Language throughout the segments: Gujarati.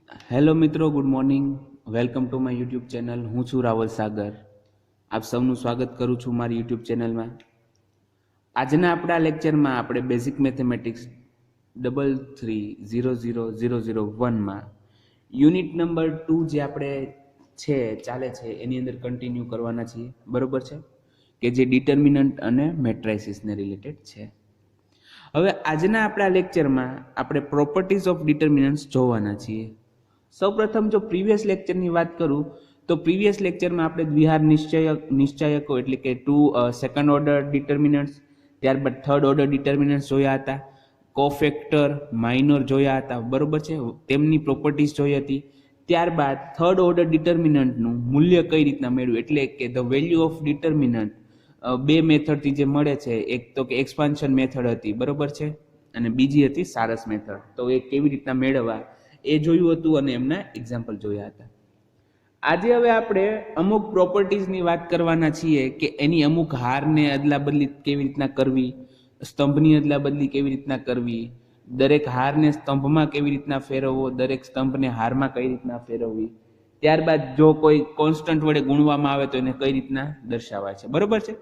હેલો મિત્રો, good morning. Welcome to my YouTube channel. હું છું રાવલ સાગર. આપ સૌનું સ્વાગત કરું છું મારી યુટ્યુબ ચેનલમાં. આજના આપણા લેક્ચરમાં આપણે બેઝિક મેથેમેટિક્સ 33000001માં યુનિટ નંબર 2 જે આપણે ચાલે છે એની અંદર કન્ટિન્યુ કરવાના છીએ, બરોબર છે, કે જે ડિટર્મિનન્ટ અને મેટ્રાઇસિસને રિલેટેડ છે. હવે આજના આપણા લેક્ચરમાં આપણે પ્રોપર્ટીઝ ઓફ ડિટર્મિનન્ટ્સ જોવાના છીએ. સૌપ્રથમ જો પ્રીવિયસ લેક્ચરની વાત કરું તો પ્રીવિયસ લેક્ચરમાં આપણે દ્વિહાર નિશ્ચયકો એટલે કે સેકન્ડ ઓર્ડર ડિટર્મિનન્ટ્સ, ત્યારબાદ થર્ડ ઓર્ડર ડિટર્મિનન્ટ્સ જોયા હતા, કોફેક્ટર, માઇનોર જોયા હતા, બરોબર છે, તેમની પ્રોપર્ટીઝ જોઈ હતી. ત્યારબાદ થર્ડ ઓર્ડર ડિટર્મિનન્ટનું મૂલ્ય કઈ રીતના મેળવ્યું, એટલે કે ધ વેલ્યુ ઓફ ડિટર્મિનન્ટ બે મેથડથી જે મળે છે, એક તો કે એક્સપાન્શન મેથડ હતી, બરોબર છે, અને બીજી હતી સારસ મેથડ. તો એ કેવી રીતના મેળવવા એ જોયું હતું અને એમના એક્ઝામ્પલ જોયા હતા. આજે હવે આપણે અમુક પ્રોપર્ટીઝની વાત કરવાના છીએ કે એની અમુક હારને અદલા બદલી કેવી રીતના કરવી, સ્તંભની અદલા બદલી કેવી રીતના કરવી, દરેક હારને સ્તંભમાં કેવી રીતના ફેરવવો, દરેક સ્તંભને હારમાં કઈ રીતના ફેરવવી, ત્યારબાદ જો કોઈ કોન્સ્ટન્ટ વડે ગુણવામાં આવે તો એને કઈ રીતના દર્શાવાય છે, બરોબર છે.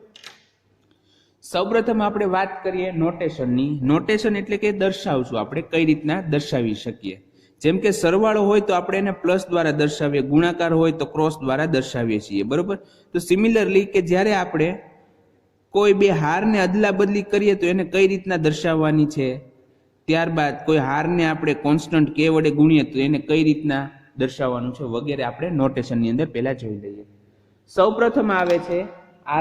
સૌપ્રથમ આપણે વાત કરીએ નોટેશનની. નોટેશન એટલે કે દર્શાવશું આપણે કઈ રીતના દર્શાવી શકીએ. જેમ કે સરવાળો હોય તો આપણે એને પ્લસ દ્વારા દર્શાવીએ, ગુણાકાર હોય તો ક્રોસ દ્વારા દર્શાવીએ છીએ, બરોબર. તો સિમિલરલી કે જ્યારે આપણે કોઈ બે હારને અદલા બદલી કરીએ તો એને કઈ રીતના દર્શાવવાની છે, ત્યારબાદ કોઈ હારને આપણે કોન્સ્ટન્ટ કે વડે ગુણીએ તો એને કઈ રીતના દર્શાવવાનું છે વગેરે આપણે નોટેશનની અંદર પહેલા જોઈ લઈએ. સૌપ્રથમ આવે છે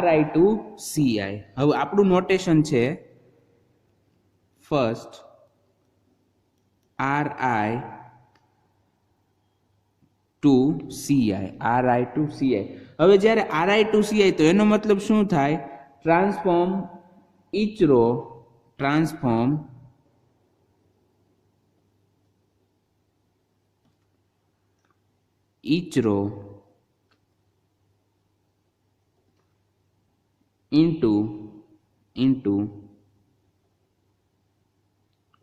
RI ટુ CI. હવે આપણું નોટેશન છે first RI to CI. RI to CI. હવે જ્યારે RI ટુ CI તો એનો મતલબ શું થાય? Transform each row, transform each row into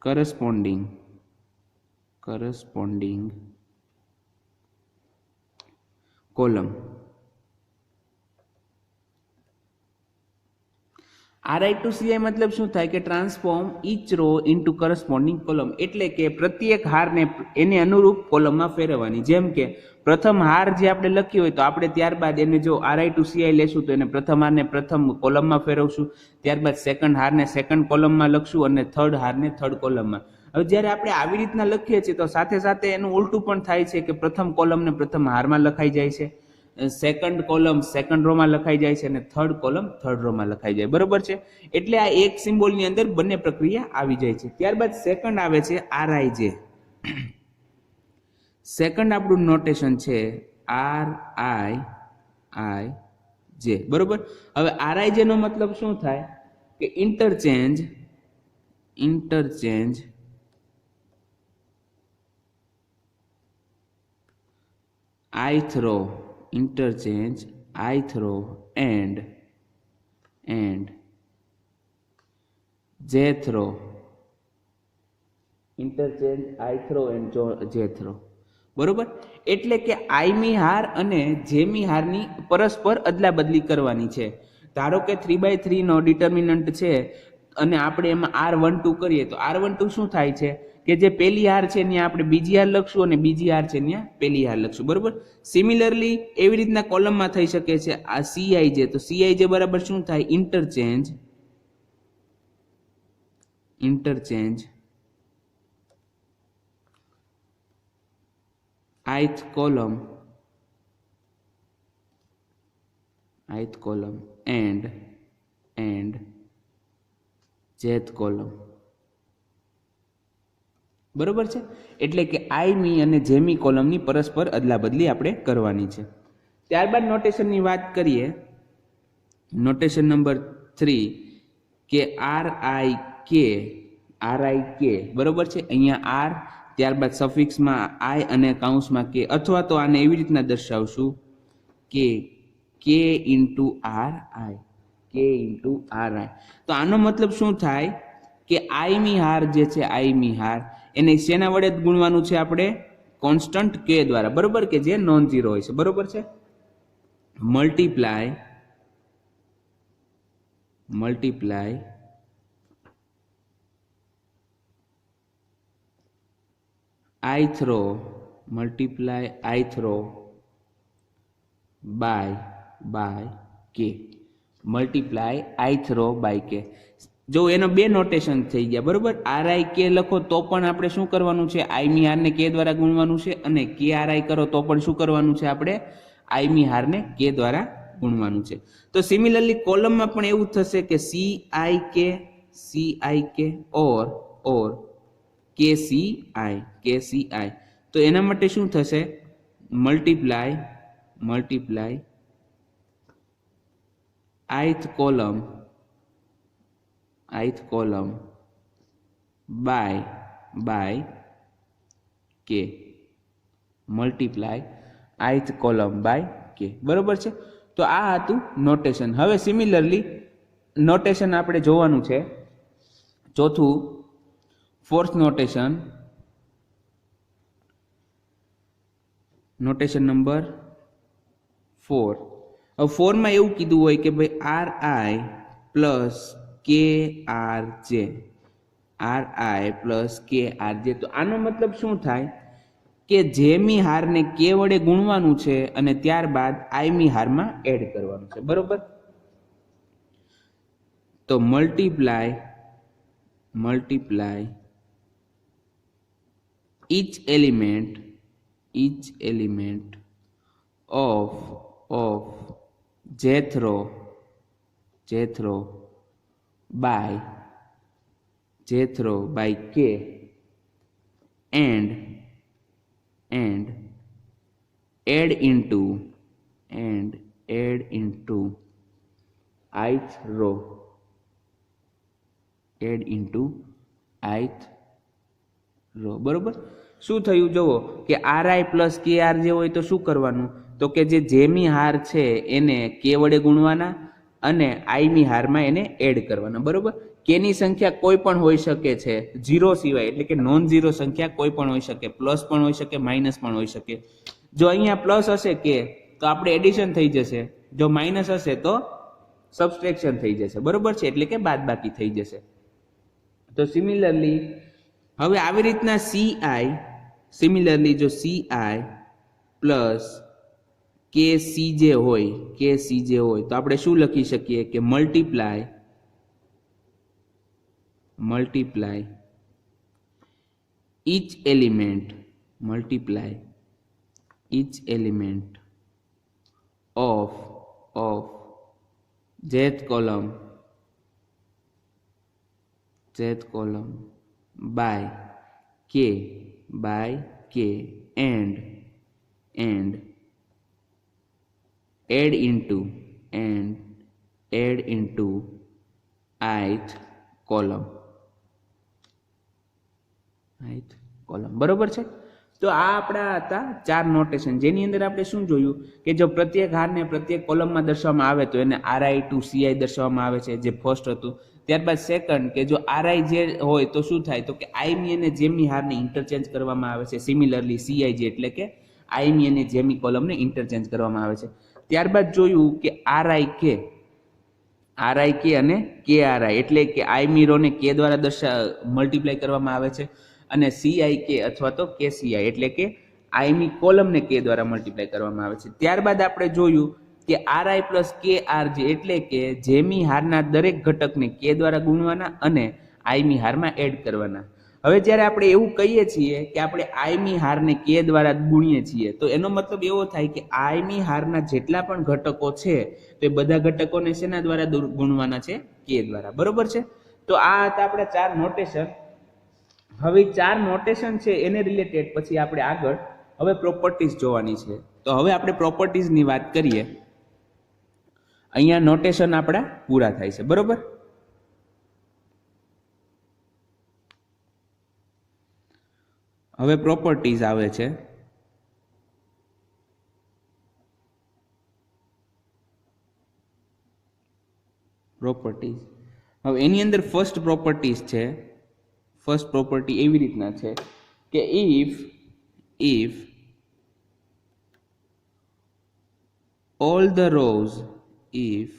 corresponding column. RI to CI મતલબ શું થાય કે transform each row into corresponding column, એટલે કે પ્રત્યેક હારને એને અનુરૂપ કોલમમાં ફેરવવાની. જેમ કે પ્રથમ હાર જે આપણે લખ્યો હોય તો આપણે ત્યારબાદ એને જો RI ટુ CI લેશું તો એને પ્રથમ હારને પ્રથમ કોલમમાં ફેરવશું, ત્યારબાદ સેકન્ડ હારને સેકન્ડ કોલમમાં લખશું અને થર્ડ હારને થર્ડ કોલમમાં. હવે જ્યારે આપણે આવી રીતના લખીએ છીએ તો સાથે સાથે એનું ઉલટું પણ થાય છે કે પ્રથમ કોલમને પ્રથમ હારમાં લખાઈ જાય છે, સેકન્ડ કોલમ સેકન્ડ રોમાં લખાઈ જાય છે અને થર્ડ કોલમ થર્ડ રોમાં લખાઈ જાય, બરોબર છે. એટલે આ એક સિમ્બોલની અંદર બંને પ્રક્રિયા આવી જાય છે. ત્યારબાદ સેકન્ડ આવે છે RIJ. સેકન્ડ આપણું નોટેશન છે RIJ, બરોબર. હવે RIJ નો મતલબ શું થાય કે interchange ith row, interchange ith row and jth row, interchange ith row and jth row, બરોબર. એટલે કે આઈમી હાર અને જેમી હારની પરસ્પર અદલા બદલી કરવાની છે. ધારો કે 3/3 નો ડિટર્મિનન્ટ છે અને આપણે એમાં R12 કરીએ તો R12 શું થાય છે કે જે પહેલી હાર છે ત્યાં આપણે બીજી હાર લખશું અને બીજી હાર છે ત્યાં પહેલી હાર લખશું, બરોબર. સિમિલરલી એવી રીતના કોલમમાં થઈ શકે છે આ CIJ. તો CIJ બરાબર શું થાય? Interchange ith column and jth column, બરોબર છે. એટલે કે આઈમી અને જેમી કોલમની પરસ્પર અદલા બદલી આપણે કરવાની છે. ત્યારબાદ નોટેશનની વાત કરીએ. નોટેશન નંબર 3 કે RIK, બરોબર છે. અહીંયા R, ત્યારબાદ સફિક્સમાં I અને કૌંસમાં K, અથવા તો આને એવી રીતના દર્શાવશું કે K ઇન્ટુ RI. તો આનો મતલબ શું થાય કે આઈમી હાર જે છે, આઈમી હાર એને શેના વડે ગુણવાનું છે? આપણે કોન્સ્ટન્ટ કે દ્વારા, બરોબર, કે જે નોન ઝીરો હોય છે, બરોબર છે. મલ્ટીપ્લાય ith રો બાય કે, મલ્ટીપ્લાય ith રો બાય કે. જો એનો બે નોટેશન થઈ ગયા, બરોબર. RI કે લખો તો પણ આપણે શું કરવાનું છે, I મી હાર ને કે દ્વારા ગુણવાનું છે, અને KRI કરો તો પણ શું કરવાનું છે, આપણે I મી હાર ને કે દ્વારા ગુણવાનું છે. તો સિમિલરલી કોલમમાં પણ એવું થશે કે CIK ઓર KCI. તો એના માટે શું થશે, મલ્ટીપ્લાય ith કોલમ બાય કે, મલ્ટીપ્લાય ith કોલમ બાય કે, બરોબર છે. તો આ હતું નોટેશન. હવે સિમિલરલી નોટેશન આપણે જોવાનું છે ચોથું, ફોર્થ નોટેશન નંબર 4. હવે 4 માં એવું કીધું હોય કે ભાઈ RI પ્લસ KRJ. તો આનો મતલબ શું થાય કે જે મી હારને કે વડે ગુણવાનું છે અને ત્યારબાદ I મી હારમાં એડ કરવાનું છે, બરોબર. તો multiply each element of jth row by k and add into ith row, બરોબર. શું થયું જુઓ કે RI પ્લસ KRJ હોય તો શું કરવાનું, તો કે જે મી હાર છે એને કે વડે ગુણવાના અને I મી હારમાં એને એડ કરવાના, બરોબર. કે ની સંખ્યા કોઈ પણ હોઈ શકે છે, ઝીરો સિવાય, એટલે કે નોન ઝીરો સંખ્યા કોઈ પણ હોઈ શકે, પ્લસ પણ હોઈ શકે, માઇનસ પણ હોઈ શકે. જો અહીંયા પ્લસ હશે કે તો આપણે એડિશન થઈ જશે, જો માઇનસ હશે તો સબસ્ટ્રેક્શન થઈ જશે, બરોબર છે, એટલે કે બાદબાકી થઈ જશે. તો સિમિલરલી હવે આવી રીતના જો CI પ્લસ KCJ હોય તો આપણે શું લખી શકીએ કે multiply each element of jth column by k and add into ith column, બરોબર છે. તો આ આપણા હતા 4 નોટેશન, જેની અંદર આપણે શું જોયું કે જો પ્રત્યેક હારને પ્રત્યેક કોલમમાં દર્શાવવામાં આવે તો એને RI to CI દર્શાવવામાં આવે છે, જે ફર્સ્ટ હતું. ત્યારબાદ સેકન્ડ કે જો RI જે હોય તો શું થાય, તો કે I મી અને જે મી હારને ઇન્ટરચેન્જ કરવામાં આવે છે. સિમિલરલી CIJ એટલે કે I મી અને જે મી કોલમને ઇન્ટરચેન્જ કરવામાં આવે છે. ત્યારબાદ જોયું કે RIK અને KRI એટલે કે I મી રો ને K દ્વારા મલ્ટીપ્લાય કરવામાં આવે છે, અને CIK અથવા તો KCI એટલે કે I મી કોલમને K દ્વારા મલ્ટીપ્લાય કરવામાં આવે છે. ત્યારબાદ આપણે જોયું કે RI પ્લસ KRJ એટલે કે જે મી હારના દરેક ઘટકને K દ્વારા ગુણવાના અને I મી હારમાં એડ કરવાના. હવે જ્યારે આપણે એવું કહીએ છીએ કે આપણે I મી હારને K દ્વારા ગુણીએ છીએ, તો એનો મતલબ એવો થાય કે I મી હારના જેટલા પણ ઘટકો છે તો એ બધા ઘટકોને શેના દ્વારા ગુણવાના છે, K દ્વારા, બરોબર છે. તો આ હતા આપણા 4 નોટેશન. હવે 4 નોટેશન છે એને રિલેટેડ પછી આપણે આગળ હવે પ્રોપર્ટીઝ જોવાની છે. તો હવે આપણે પ્રોપર્ટીઝની વાત કરીએ. અહીંયા નોટેશન આપણા પૂરા થાય છે, બરોબર. હવે પ્રોપર્ટીઝ આવે છે. હવે એની અંદર ફર્સ્ટ પ્રોપર્ટીઝ છે. ફર્સ્ટ પ્રોપર્ટી એવી રીતના છે કે if all the rows if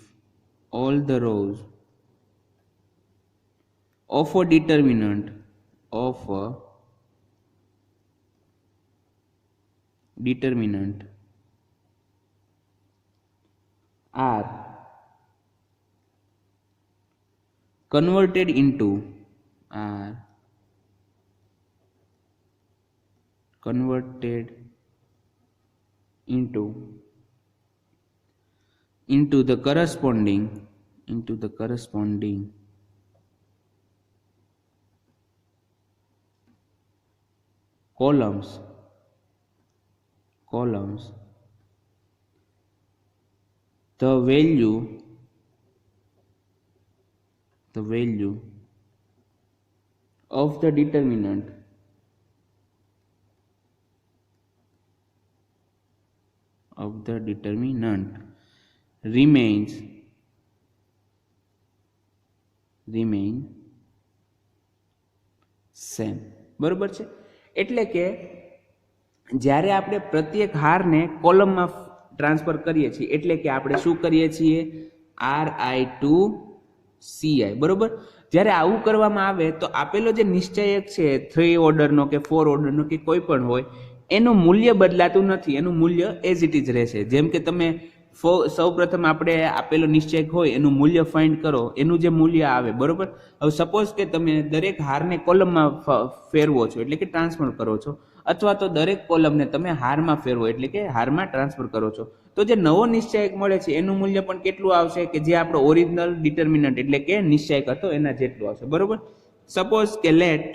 all the rows of a determinant of a determinant are converted into are converted into the corresponding columns the value of the determinant remains remain same. બરોબર છે. એટલે કે જ્યારે આપણે પ્રત્યેક હારને કોલમમાં ટ્રાન્સફર કરીએ છીએ એટલે કે આપણે શું કરીએ છીએ RI ટુ CI. બરોબર. જ્યારે આવું કરવામાં આવે તો આપેલો જે નિશ્ચયક છે 3 ઓર્ડરનો કે 4 ઓર્ડરનો કે કોઈ પણ હોય એનું મૂલ્ય બદલાતું નથી, એનું મૂલ્ય એઝ ઇટ ઇઝ રહેશે. જેમ કે તમે સૌ પ્રથમ આપણે આપેલો નિશ્ચયક હોય એનું મૂલ્ય ફાઇન્ડ કરો, એનું જે મૂલ્ય આવે. બરોબર. હવે સપોઝ કે તમે દરેક હારને કોલમમાં ફેરવો છો એટલે કે ટ્રાન્સફર કરો છો, અથવા તો દરેક કોલમને તમે હારમાં ફેરવો એટલે કે હારમાં ટ્રાન્સફર કરો છો, તો જે નવો નિશ્ચયક મળે છે એનું મૂલ્ય પણ કેટલું આવશે કે જે આપણો ઓરિજિનલ ડિટર્મિનન્ટ એટલે કે નિશ્ચયક હતો એના જેટલું આવશે. બરોબર. સપોઝ કે લેટ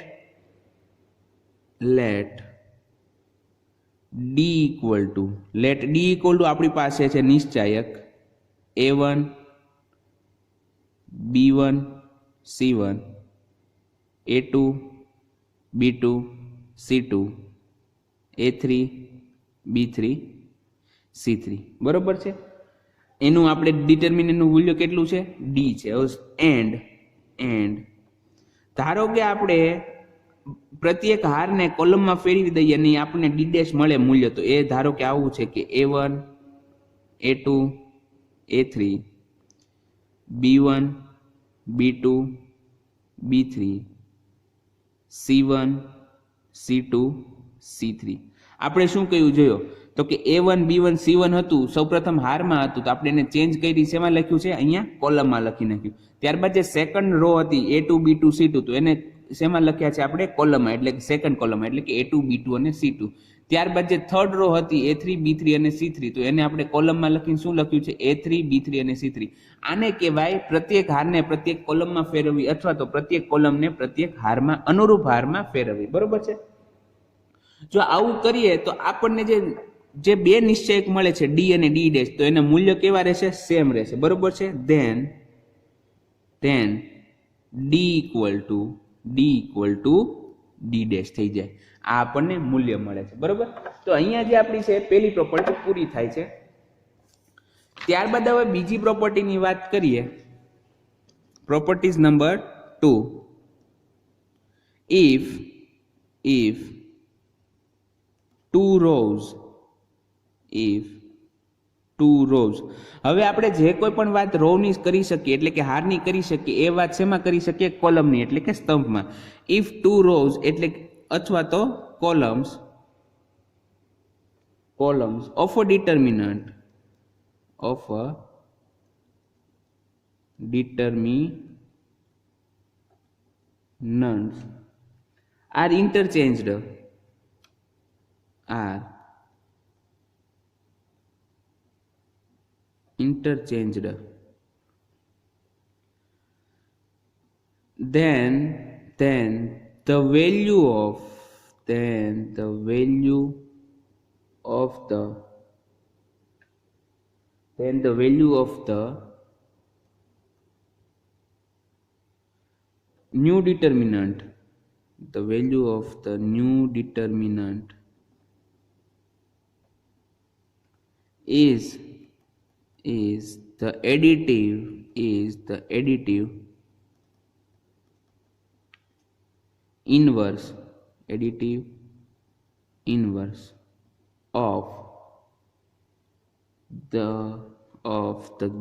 d ઇક્વલ ટુ આપણી પાસે છે નિશ્ચયક a1 b1 c1 a2 b2 c2 a3 b3 c3. બરોબર છે. એનું આપણે ડિટર્મિનન્ટનું મૂલ્ય કેટલું છે d છે. એન્ડ ધારો કે આપણે પ્રત્યેક હારને કોલમમાં ફેરવી દઈએ અને આપણને d ડેશ મળે મૂલ્ય, તો એ ધારો કે આવું છે કે a1 a2 a3 b1 b2 b3 c1 c2 c3. આપણે શું કહ્યું જોયો તો કે a1 b1 c1 હતું, સૌપ્રથમ હારમાં હતું, તો આપણે એને ચેન્જ કરી શેમાં લખ્યું છે અહીંયા કોલમમાં લખી નાખ્યું. ત્યારબાદ જે સેકન્ડ રો હતી a2 b2 c2 તો એને શેમાં લખ્યા છે આપણે કોલમમાં એટલે કે સેકન્ડ કોલમમાં એટલે કે a2 b2 અને c2. ત્યારબાદ જે થર્ડ રો હતી a3 b3 અને c3 તો એને આપણે કોલમમાં લખીને શું લખ્યું છે a3 b3 અને c3. આને કહેવાય પ્રત્યેક હારને પ્રત્યેક કોલમમાં ફેરવવી અથવા તો પ્રત્યેક કોલમને પ્રત્યેક હારમાં અનુરૂપ હારમાં ફેરવવી. બરોબર છે. જો આવું કરીએ તો આપણને જે બે નિશ્ચયક મળે છે d અને d ડેશ, તો એના મૂલ્ય કેવા રહેશે સેમ રહેશે. બરોબર છે. Then d equal to d dash થઈ જાય. આ આપણને મૂલ્ય મળે છે. બરોબર. તો અહીંયા જે આપણી છે પહેલી પ્રોપર્ટી પૂરી થાય છે. ત્યારબાદ હવે બીજી પ્રોપર્ટીની વાત કરીએ. Properties number 2. if two rows હવે આપણે જે કોઈ પણ વાત રો ની કરી શકીએ એટલે કે હારની કરી શકીએ એ વાત શેમાં કરી શકીએ કોલમની એટલે કે સ્તંભમાં. if two rows એટલે અથવા તો columns of a determinant are interchanged then the value of the new determinant is the additive inverse of the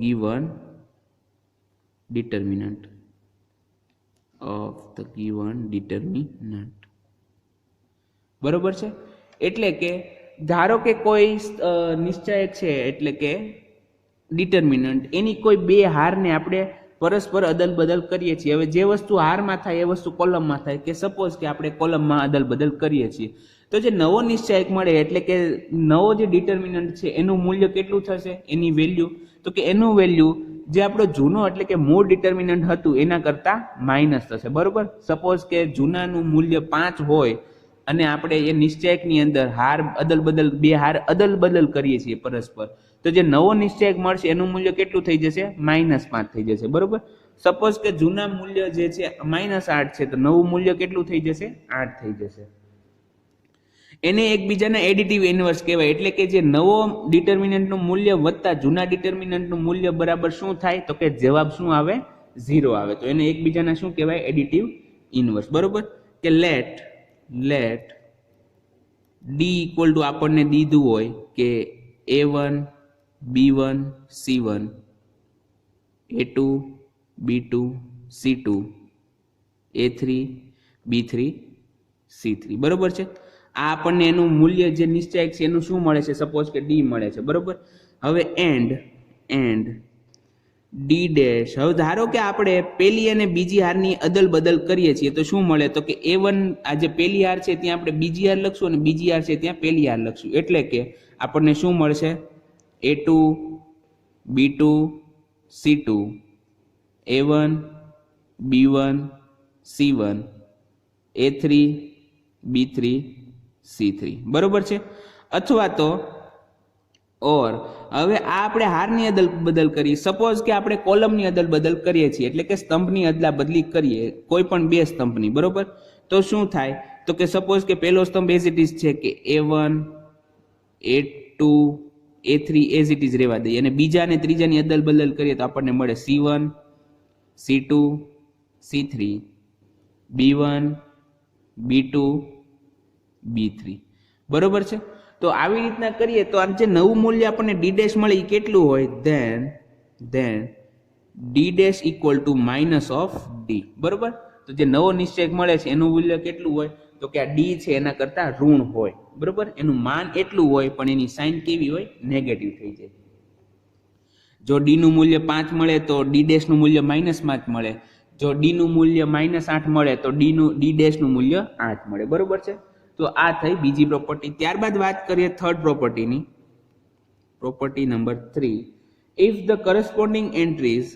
given determinant બરોબર છે. એટલે કે ધારો કે કોઈ નિશ્ચયક છે, એટલે કે ડિટર્મિનન્ટ, એની કોઈ બે હારને આપણે પરસ્પર અદલ બદલ કરીએ છીએ. હવે જે વસ્તુ હારમાં થાય એ વસ્તુ કોલમમાં થાય, કે સપોઝ કે આપણે કોલમમાં અદલ બદલ કરીએ છીએ, તો જે નવો નિશ્ચયક મળે એટલે કે નવો જે ડિટર્મિનન્ટ છે એનું મૂલ્ય કેટલું થશે, એની વેલ્યુ, તો કે એનું વેલ્યુ જે આપણો જૂનો એટલે કે મૂળ ડિટર્મિનન્ટ હતું એના કરતાં માઇનસ થશે. બરોબર. સપોઝ કે જૂનાનું મૂલ્ય 5 હોય અને આપણે એ નિશ્ચયકની અંદર હાર અદલ બદલ, બે હાર અદલ બદલ કરીએ છીએ પરસ્પર, તો જે નવો નિશ્ચયક મળશે એનું મૂલ્ય કેટલું થઈ જશે, -5 થઈ જશે. બરોબર. સપોઝ કે જૂના મૂલ્ય જે છે -8 છે, તો નવું મૂલ્ય કેટલું થઈ જશે, 8 થઈ જશે. એને એકબીજાના એડિટિવ ઇન્વર્સ કહેવાય. એટલે કે જે નવો ડિટર્મિનન્ટનું મૂલ્ય વત્તા જૂના ડિટર્મિનન્ટનું મૂલ્ય બરાબર શું થાય, તો કે જવાબ શું આવે, 0 આવે. તો એને એકબીજાના શું કહેવાય, એડિટિવ ઇન્વર્સ. બરોબર. કે લેટ ડી ઇક્વલ ટુ આપણને દીધું હોય કે A1 B1 C1 A2 B2 C2 A3 B3 C3. બરોબર છે. આ આપણને એનું મૂલ્ય જે નિશ્ચયક છે એનું શું મળે છે, સપોઝ કે ડી મળે છે. બરોબર. હવે એન્ડ ડી ડેશ. હવે ધારો કે આપણે પેલી અને બીજી હારની અદલ બદલ કરીએ છીએ, તો શું મળે, તો કે A1 આ જે પેલી હાર છે ત્યાં આપણે બીજી હાર લખશું અને બીજી હાર છે ત્યાં પેલી હાર લખશું. એટલે કે આપણને શું મળશે, A2 B2 C2 A1 B1 C1 A3 B3 C3. બરોબર છે. અથવા તો ઓર હવે આ આપણે હારની અદલ બદલ કરીએ. સપોઝ કે આપણે કોલમની અદલ બદલ કરીએ છીએ, એટલે કે સ્તંભની અદલા બદલી કરીએ કોઈ પણ બે સ્તંભની. બરોબર. તો શું થાય, તો કે સપોઝ કે પહેલો સ્તંભ એઝ ઇટ ઇઝ છે કે A1 A2 A3 as it is રહેવા દઈએ, અને બીજા અને ત્રીજાની અદલ બદલ કરીએ તો આપણને મળે C1 C2 C3 B1 B2 B3. બરોબર છે. તો આવી રીતના કરીએ તો આ જે નવું મૂલ્ય આપણને ડી ડેશ મળે એ કેટલું હોય, then D dash equal to minus of D. બરોબર. તો જે નવો નિશ્ચયક મળે છે એનું મૂલ્ય કેટલું હોય, તો કે આ ડી છે એના કરતા ઋણ હોય. બરોબર. એનું માન એટલું હોય પણ એની સાઇન કેવી હોય, નેગેટિવ થઈ જાય. જો ડી નું મૂલ્ય 5 મળે તો ડી ડેશ નું મૂલ્ય -5 મળે. જો ડી નું મૂલ્ય -8 મળે તો ડી ડેશ નું મૂલ્ય 8 મળે. બરોબર છે. તો આ થઈ બીજી પ્રોપર્ટી. ત્યારબાદ વાત કરીએ થર્ડ પ્રોપર્ટીની. Property number 3. If the corresponding entries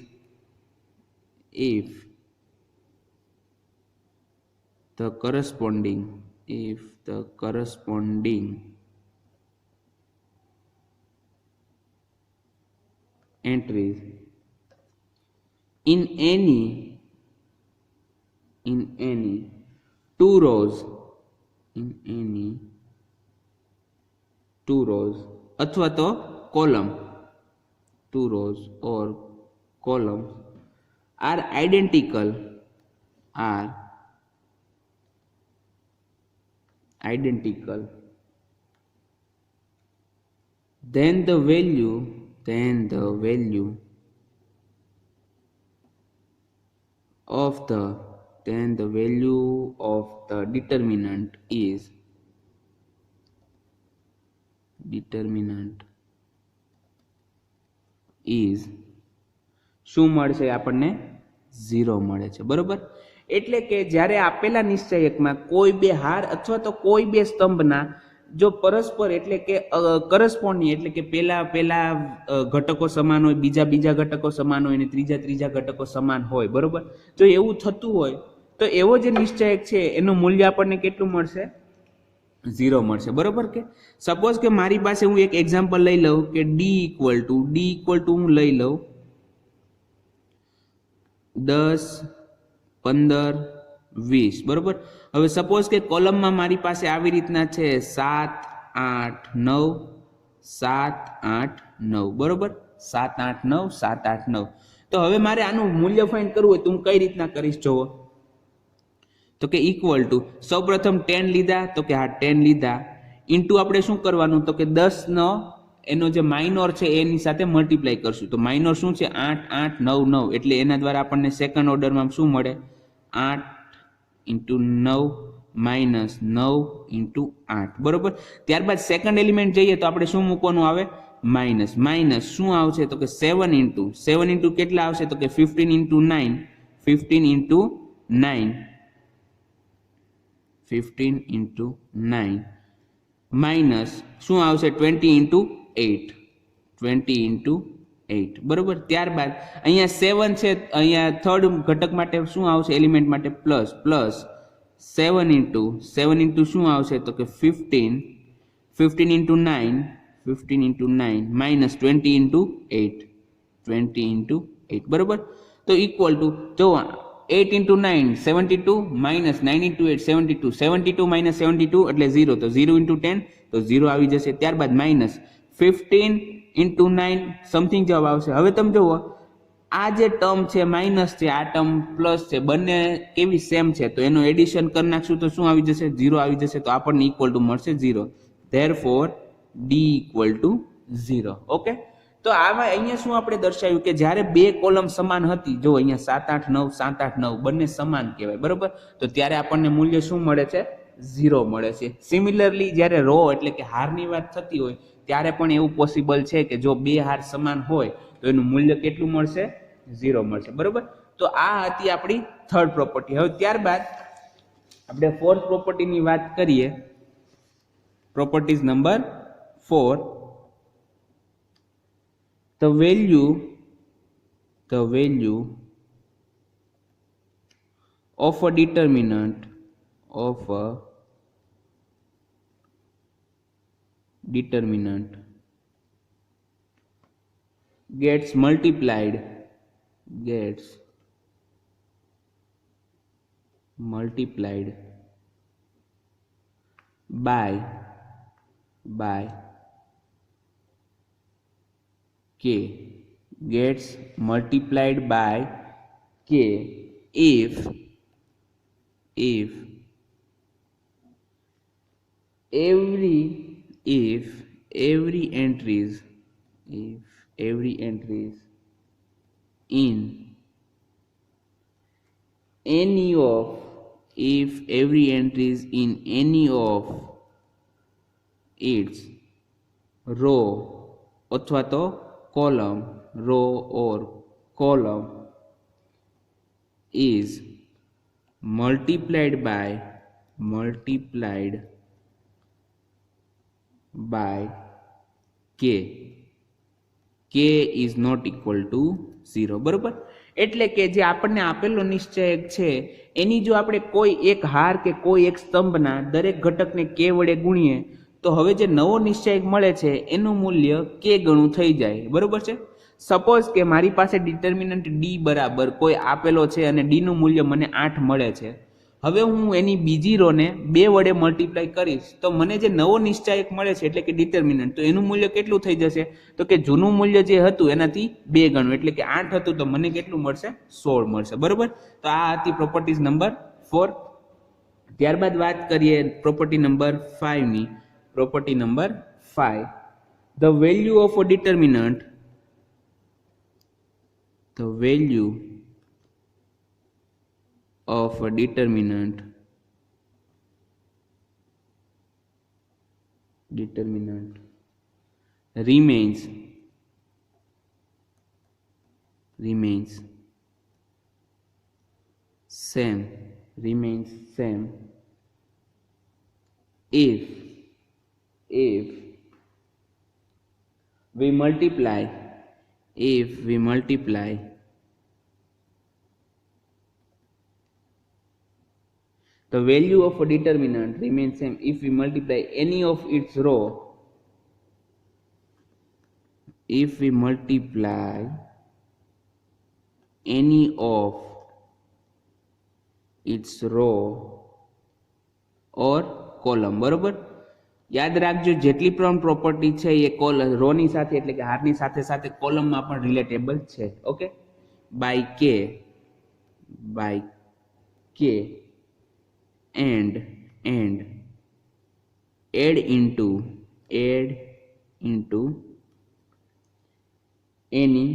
in any two rows અથવા તો column, 2 rows or columns are identical then the value of the determinant is શું મળશે આપણને, 0 મળે છે. બરોબર. એટલે કે જ્યારે આપેલા નિશ્ચયકમાં કોઈ બે હાર અથવા તો કોઈ બે સ્તંભના જો પરસ્પર એટલે કે કરસ્પોન્ડિંગ એટલે કે પેલા ઘટકો સમાન હોય, બીજા ઘટકો સમાન હોય અને ત્રીજા ઘટકો સમાન હોય. બરોબર. જો એવું થતું હોય તો એવો જે નિશ્ચયક છે એનું મૂલ્ય આપણને કેટલું મળશે, 0 મળશે. બરોબર. કે સપોઝ કે મારી પાસે હું એક એક્ઝામ્પલ લઈ લઉં કે ડી ઇક્વલ ટુ હું લઈ લઉં 10 15 20. બરોબર. હવે સપોઝ કે કોલમમાં મારી પાસે આવી રીતના છે 7 8 9 7 8 9. બરોબર. 7 8 9 7 8 9. તો હવે મારે આનું મૂલ્ય ફાઇન્ડ કરવું હોય તો હું કઈ રીતના કરીશ, જોવો. તો કે ઇક્વલ ટુ સૌપ્રથમ 10 લીધા, તો કે હા 10 લીધા, ઇન્ટુ આપણે શું કરવાનું તો કે 10 નો એનો જે માઇનોર છે એની સાથે મલ્ટીપ્લાય કરશું તો માઇનોર શું છે 8 8 9 9 એટલે એના દ્વારા આપણને સેકન્ડ ઓર્ડરમાં શું મળે 8 ઇન્ટુ 9 માઇનસ 9 ઇન્ટુ 8 બરોબર. ત્યારબાદ સેકન્ડ એલિમેન્ટ જઈએ તો આપણે શું મૂકવાનું આવે માઇનસ માઇનસ શું આવશે તો કે 7 ઇન્ટુ કેટલા આવશે તો કે 15 ઇન્ટુ 9 15 ઇન્ટુ 9 15 ઇન્ટુ 9 માઇનસ શું આવશે 20 ઇન્ટુ 8 20 ઇન્ટુ 8 બરોબર. ત્યારબાદ અહીંયા 7 છે અહીંયા થર્ડ ઘટક માટે શું આવશે એલિમેન્ટ માટે પ્લસ પ્લસ 7 ઇન્ટુ શું આવશે તો કે 15 ઇન્ટુ 9 માઇનસ 20 ઇન્ટુ 8 બરોબર. તો ઇક્વલ ટુ જો 8 ઇન્ટુ 9 72 માઇનસ 9 ઇન્ટુ 8 72 માઇનસ 72 એટલે 0 તો 0 ઇન્ટુ 10 તો 0 આવી જશે. ત્યારબાદ માઇનસ 15 ઇન્ટુ 9 સમથિંગ જવાબ આવશે. હવે તમે જુઓ આ જે ટર્મ છે માઇનસ છે આ ટર્મ પ્લસ છે બંને કેવી સેમ છે તો એનું એડિશન કરી નાખશું તો શું આવી જશે 0 આવી જશે તો આપણને ઇક્વલ ટુ મળશે 0. Therefore D equal to 0. Okay તો આમાં અહીંયા શું આપણે દર્શાવ્યું કે જ્યારે બે કોલમ સમાન હતી જો અહીંયા 7 8 9 7 8 9 બંને સમાન કહેવાય બરોબર તો ત્યારે આપણને મૂલ્ય શું મળે છે 0 મળે છે. સિમિલરલી જ્યારે રો એટલે કે હારની વાત થતી હોય ત્યારે પણ એવું પોસિબલ છે કે જો બે હાર સમાન હોય તો એનું મૂલ્ય કેટલું મળશે 0 મળશે બરોબર. તો આ હતી આપણી થર્ડ પ્રોપર્ટી. હવે ત્યારબાદ આપણે ફોર્થ પ્રોપર્ટીની વાત કરીએ. Properties number 4 the value of a determinant gets multiplied by k gets multiplied by k if every entries in any of its row અથવા તો column row or column is multiplied by k is not equal to 0 બરોબર. એટલે કે જે આપણને આપેલો નિશ્ચયક છે એની જો આપણે કોઈ એક હાર કે કોઈ એક સ્તંભના દરેક ઘટકને k વડે ગુણીએ તો હવે જે નવો નિશ્ચયક મળે છે એનું મૂલ્ય k ગણું થઈ જાય બરોબર છે. સપોઝ કે મારી પાસે ડિટર્મિનન્ટ ડી બરાબર કોઈ આપેલો છે અને ડી નું મૂલ્ય મને 8 મળે છે. હવે હું એની બીજી રોને 2 વડે મલ્ટીપ્લાય કરીશ તો મને જે નવો નિશ્ચયક મળે છે એટલે કે ડિટર્મિનન્ટ તો એનું મૂલ્ય કેટલું થઈ જશે તો કે જૂનું મૂલ્ય જે હતું એનાથી 2 ગણું એટલે કે 8 હતું તો મને કેટલું મળશે 16 મળશે બરોબર. તો આ હતી પ્રોપર્ટીઝ નંબર 4. ત્યારબાદ વાત કરીએ પ્રોપર્ટી નંબર 5 ની. Property number 5 the value of a determinant remains same if we multiply the value of a determinant remains same if we multiply any of its row or column બરોબર. યાદ રાખજો જેટલી પણ પ્રોપર્ટી છે એ રોની સાથે એટલે કે હારની સાથે સાથે કોલમમાં પણ રિલેટેબલ છે. Okay by k and add into any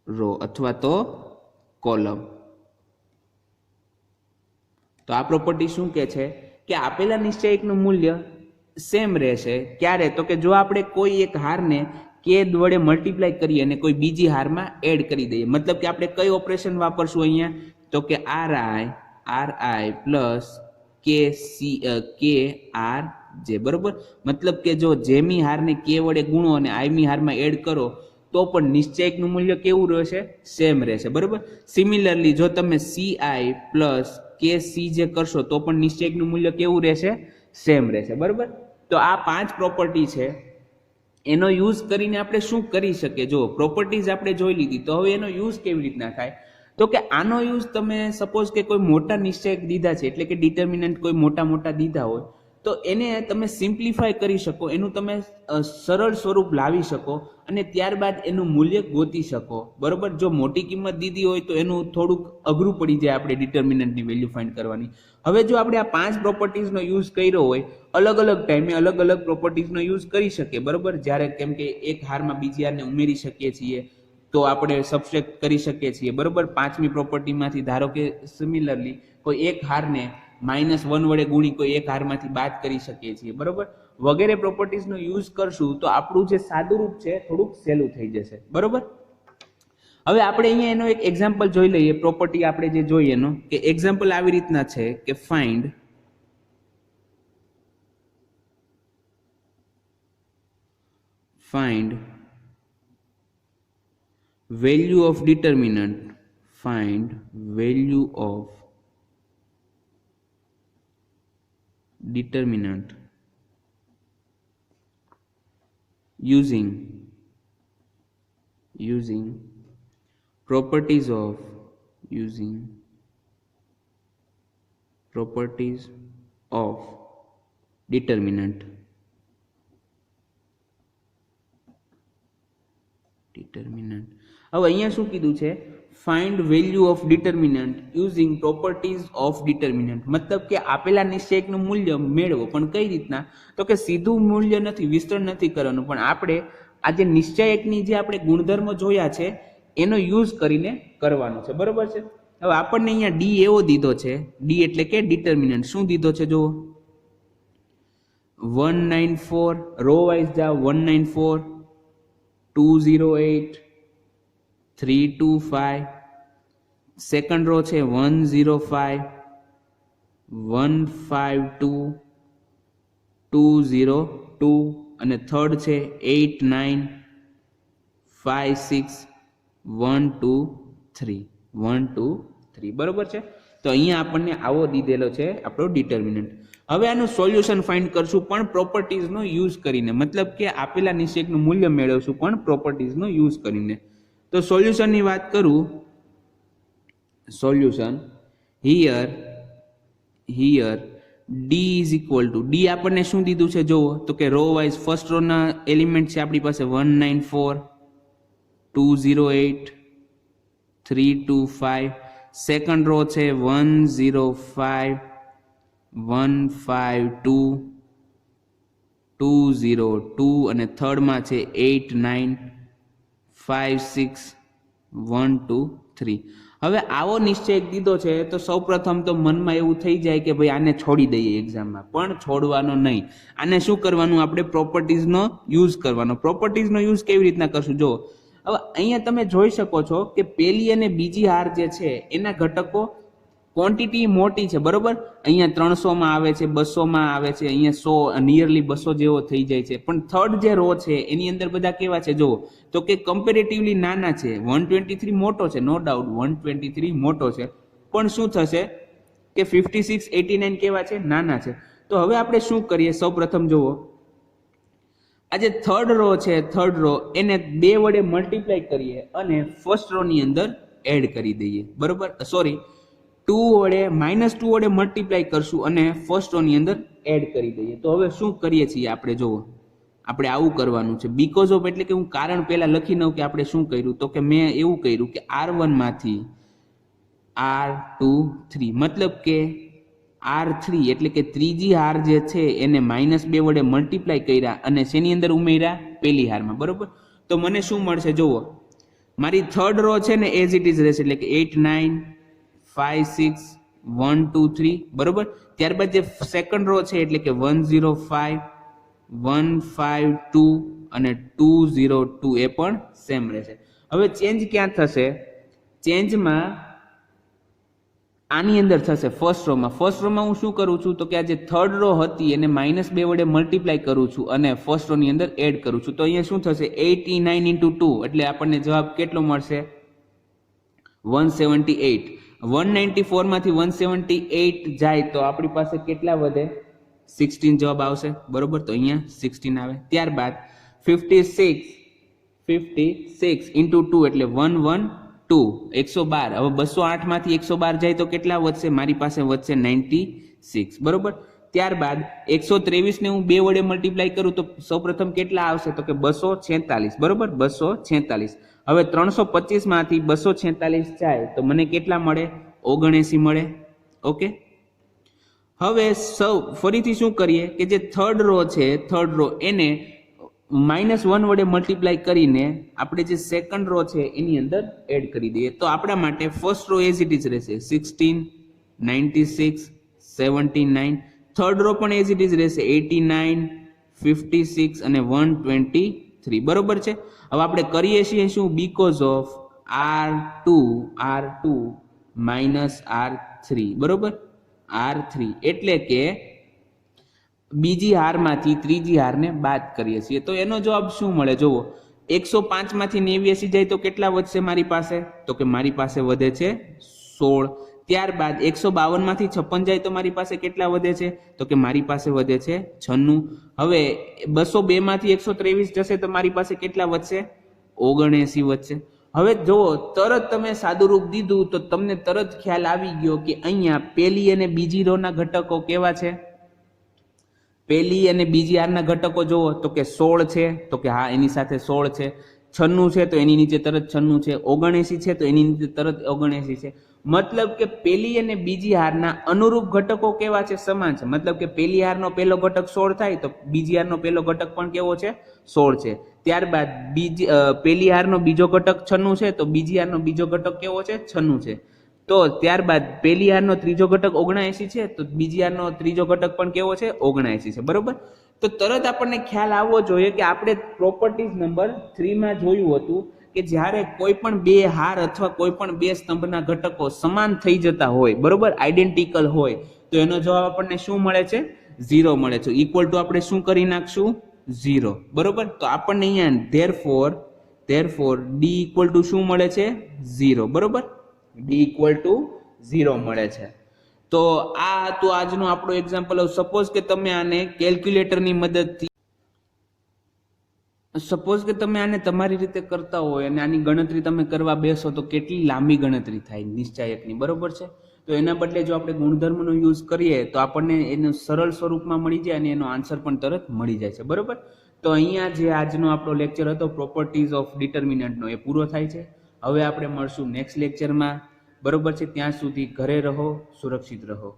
row અથવા તો કોલમ. તો આ પ્રોપર્ટી શું કહે છે કે આપેલા નિશ્ચયકનું મૂલ્ય સેમ રહેશે. ક્યારે? તો કે જો આપણે કોઈ એક હારને કે વડે મલ્ટીપ્લાય કરીએ અને કોઈ બીજી હારમાં એડ કરી દઈએ. મતલબ કે આપણે કઈ ઓપરેશન વાપરશું અહીંયા? તો કે RI પ્લસ કે આર જે. બરોબર? મતલબ કે જો જેમી હારને કે વડે ગુણો અને આઈમી હારમાં એડ કરો તો પણ નિશ્ચયકનું મૂલ્ય કેવું રહેશે? સેમ રહેશે. બરોબર? સિમિલરલી જો તમે CI પ્લસ KC જે કરશો તો પણ નિશ્ચયકનું મૂલ્ય કેવું રહેશે? સેમ રહેશે. બરોબર? તો આ 5 પ્રોપર્ટી છે. એનો યુઝ કરીને આપણે શું કરી શકીએ? જો પ્રોપર્ટીઝ આપણે જોઈ લીધી, તો હવે એનો યુઝ કેવી રીતના થાય? તો કે આનો યુઝ તમે સપોઝ કે કોઈ મોટા નિશ્ચયક દીધા છે, એટલે કે ડિટર્મિનન્ટ કોઈ મોટા દીધા હોય, તો એને તમે સિમ્પ્લિફાય કરી શકો, એનું તમે સરળ સ્વરૂપ લાવી શકો અને ત્યારબાદ એનું મૂલ્ય ગોતી શકો. બરોબર? જો મોટી કિંમત દીધી હોય તો એનું થોડુંક અઘરું પડી જાય આપણે ડિટર્મિનન્ટની વેલ્યુ ફાઇન્ડ કરવાની. હવે જો આપણે આ 5 પ્રોપર્ટીઝનો યુઝ કર્યો હોય, અલગ અલગ ટાઈમે અલગ અલગ પ્રોપર્ટીઝનો યુઝ કરી શકીએ. બરોબર? જ્યારે કેમ કે એક હારમાં બીજી હારને ઉમેરી શકીએ છીએ, તો આપણે સબસ્ટ્રેક્ટ કરી શકીએ છીએ. બરોબર? 5મી પ્રોપર્ટીમાંથી ધારો કે સિમિલરલી કોઈ એક હારને -1 વડે ગુણી કોઈ એક હારમાંથી બાદ કરી શકીએ છીએ. બરોબર? વગેરે પ્રોપર્ટીઝનો યુઝ કરશું તો આપણું જે સાદું રૂપ છે થોડુંક સહેલું થઈ જશે. બરોબર? હવે આપણે અહીંયા એનો એક એક્ઝામ્પલ જોઈ લઈએ. પ્રોપર્ટી આપણે જે જોઈએ એનો કે એક્ઝામ્પલ આવી રીતના છે કે find value of determinant, find value of determinant using properties of determinant. હવે અહીંયા શું કીધું છે? Find value of determinant using properties of determinant. મતલબ કે આપેલા નિશ્ચયકનું મૂલ્ય મેળવો. પણ કઈ રીતના? તો કે સીધું મૂલ્ય નથી, વિસ્તરણ નથી કરવાનું, પણ આપણે આ જે નિશ્ચયકની જે આપણે ગુણધર્મો જોયા છે એનો યુઝ કરીને કરવાનું છે. બરોબર છે? હવે આપણને અહીંયા ડી એવો દીધો છે. ડી એટલે કે ડિટર્મિનન્ટ. શું દીધો છે? જુઓ 194, રો વાઇઝ જાઓ 194, 208, 325, સેકન્ડ રો છે 105, 152, 202 અને થર્ડ છે 89, 56, 123, 123. બરોબર છે? તો અહીંયા આપણને આવો દીધેલો છે આપણો ડિટર્મિનન્ટ. હવે આનું સોલ્યુશન ફાઇન્ડ કરશું પણ પ્રોપર્ટીઝનો યુઝ કરીને. મતલબ કે આપેલા નિશ્ચયકનું મૂલ્ય મેળવશું પણ પ્રોપર્ટીઝનો યુઝ કરીને. તો સોલ્યુશનની વાત કરું, solution here D is equal to D આપણને શું દીધું છે જુઓ તો કે રો વાઇઝ ફર્સ્ટ રોના એલિમેન્ટ છે આપણી પાસે 194, 208, 325, સેકન્ડ રો છે 105, 152, 202 અને થર્ડમાં છે 89, 56, 123. હવે આવો નિશ્ચય દીધો છે તો સૌપ્રથમ તો મનમાં એવું થઈ જાય કે ભાઈ આને છોડી દઈએ એક્ઝામમાં, પણ છોડવાનો નહીં. આને શું કરવાનું? આપણે પ્રોપર્ટીઝનો યુઝ કરવાનો. પ્રોપર્ટીઝનો યુઝ કેવી રીતના કરશું? જો હવે અહીંયા તમે જોઈ શકો છો કે પહેલી અને બીજી હાર જે છે એના ઘટકો ક્વોન્ટિટી મોટી છે. બરોબર? અહીંયા 300માં આવે છે, 200માં આવે છે, અહીંયા 100 નિયરલી 200 જેવો થઈ જાય છે. પણ થર્ડ જે રો છે એની અંદર બધા કેવા છે જુઓ તો કે કમ્પેરેટિવલી નાના છે. 123 મોટો છે, નો ડાઉટ 123 મોટો છે, પણ શું થશે કે 56, 89 કેવા છે? નાના છે. તો હવે આપણે શું કરીએ? સૌપ્રથમ જુઓ આ જે થર્ડ રો છે, થર્ડ રો એને 2 વડે મલ્ટીપ્લાય કરીએ અને ફર્સ્ટ રો ની અંદર એડ કરી દઈએ. બરોબર? સોરી, 2 વડે -2 વડે મલ્ટીપ્લાય કરશું અને ફર્સ્ટ રો ની અંદર એડ કરી દઈએ. તો હવે શું કરીએ છીએ આપણે? જુઓ આપણે આવું કરવાનું છે. બીકોઝ ઓફ એટલે કે હું કારણ પહેલા લખી દઉં કે આપણે શું કર્યું. તો કે મેં એવું કર્યું કે R1 માંથી R2 3, મતલબ કે R3 એટલે કે ત્રીજી હાર જે છે એને -2 વડે મલ્ટીપ્લાય કર્યા અને શેની અંદર ઉમેર્યા પેલી હારમાં, બરોબર. તો મને શું મળશે જુઓ, મારી થર્ડ રો છે ને એઝ ઇટ ઇઝ રહેશે, એટલે કે 8 9 5 6 1 2 3, બરોબર. ત્યારબાદ જે સેકન્ડ રો છે એટલે કે 1 0 5 1 5 2 અને 2 0 2 એ પણ સેમ રહેશે. હવે ચેન્જ ક્યાં થશે? ચેન્જમાં આની અંદર થશે ફર્સ્ટ રોમાં. ફર્સ્ટ રોમાં હું શું કરું છું તો કે આ જે થર્ડ રો હતી એને -2 વડે મલ્ટીપ્લાય કરું છું અને ફર્સ્ટ રોની અંદર એડ કરું છું. તો અહીંયા શું થશે 89 × 2 એટલે આપણને જવાબ કેટલો મળશે 178. 194 માંથી 178 જાય તો આપણી પાસે કેટલા વધે 16 જવાબ આવશે, બરોબર. તો અહીંયા 16 આવે. ત્યારબાદ 56 × 2 એટલે 112 112. હવે 208 માંથી 112 જાય તો કેટલા વધશે? મારી પાસે વધશે 96, બરોબર. ત્યારબાદ 123 ને હું 2 વડે મલ્ટીપ્લાય કરું તો સૌપ્રથમ કેટલા આવશે તો કે 246, બરોબર. 246. હવે 325 માંથી 246 જાય તો મને કેટલા મળે 79 મળે. ઓકે. હવે ફરીથી શું કરીએ કે જે થર્ડ રો છે, થર્ડ રો એને -1 વડે મલ્ટીપ્લાય કરીને આપણે જે સેકન્ડ રો છે એની અંદર એડ કરી દઈએ તો આપણા માટે first row as it is રહેશે 16 96 79. થર્ડ રો પણ એઝ ઇટ ઇઝ રહેશે 89 56 અને 123, બરોબર છે. હવે આપણે કરીએ છીએ શું બીકોઝ ઓફ R2 R3, બરોબર. R3 એટલે કે બીજી હારમાંથી ત્રીજી હારને બાદ કરીએ છીએ તો એનો જવાબ શું મળે જુઓ, 105 માંથી 89 જાય તો કેટલા વધશે મારી પાસે તો કે મારી પાસે વધે છે 16. ત્યારબાદ 152 માંથી 56 જાય તો મારી પાસે કેટલા વધે છે તો કે મારી પાસે વધે છે 96. હવે 202 માંથી 123 જશે તો મારી પાસે કેટલા વધશે 79 વધશે. હવે જુઓ તરત તમે સાદુરૂપ દીધું તો તમને તરત ખ્યાલ આવી ગયો કે અહીંયા પહેલી અને બીજી રોના ઘટકો કેવા છે. પહેલી અને બીજી હારના ઘટકો જુઓ તો કે 16 છે તો કે હા એની સાથે 16 છે, 96 છે તો એની નીચે તરત 96 છે, 79 છે તો એની નીચે તરત 79 છે. મતલબ કે પહેલી અને બીજી હારના અનુરૂપ ઘટકો કેવા છે? સમાન છે. મતલબ કે પહેલી હારનો પહેલો ઘટક 16 થાય તો બીજી હારનો પહેલો ઘટક પણ કેવો છે 16 છે. ત્યારબાદ પહેલી હારનો બીજો ઘટક 96 છે તો બીજી હારનો બીજો ઘટક કેવો છે 96 છે. તો ત્યારબાદ પહેલી હારનો ત્રીજો ઘટક 79 છે તો બીજી હારનો ત્રીજો ઘટક પણ કેવો છે 79 છે, બરોબર. તો તરત આપણને ખ્યાલ આવવો જોઈએ કે આપણે પ્રોપર્ટીઝ નંબર 3 માં જોયું હતું કે જ્યારે કોઈ પણ બે હાર અથવા કોઈ પણ બે સ્તંભના ઘટકો સમાન થઈ જતા હોય, બરોબર, આઈડેન્ટિકલ હોય તો એનો જવાબ આપણને શું મળે છે 0 મળે છે. ઇક્વલ ટુ આપણે શું કરી નાખશું 0, બરોબર. તો આપણને અહીંયા ધેરફોર d ઇક્વલ ટુ શું મળે છે 0, બરોબર. d ઇક્વલ ટુ 0 મળે છે. તો આ હતું આજનું આપણું એક્ઝામ્પલ. સપોઝ કે તમે આને કેલ્ક્યુલેટરની મદદથી તમારી રીતે કરતા હોય અને આની ગણતરી તમે કરવા બેસો તો કેટલી લાંબી ગણતરી થાય નિશ્ચાયકની, બરોબર છે. તો એના બદલે જો આપણે ગુણધર્મનો યુઝ કરીએ તો આપણને એનું સરળ સ્વરૂપમાં મળી જાય અને એનો આન્સર પણ તરત મળી જાય છે, બરોબર. તો અહીંયા જે આજનો આપણો લેક્ચર હતો પ્રોપર્ટીઝ ઓફ ડિટર્મિનન્ટનો એ પૂરો થાય છે. હવે આપણે મળશું નેક્સ્ટ લેક્ચરમાં, બરોબર છે. ત્યાં સુધી ઘરે રહો, સુરક્ષિત રહો.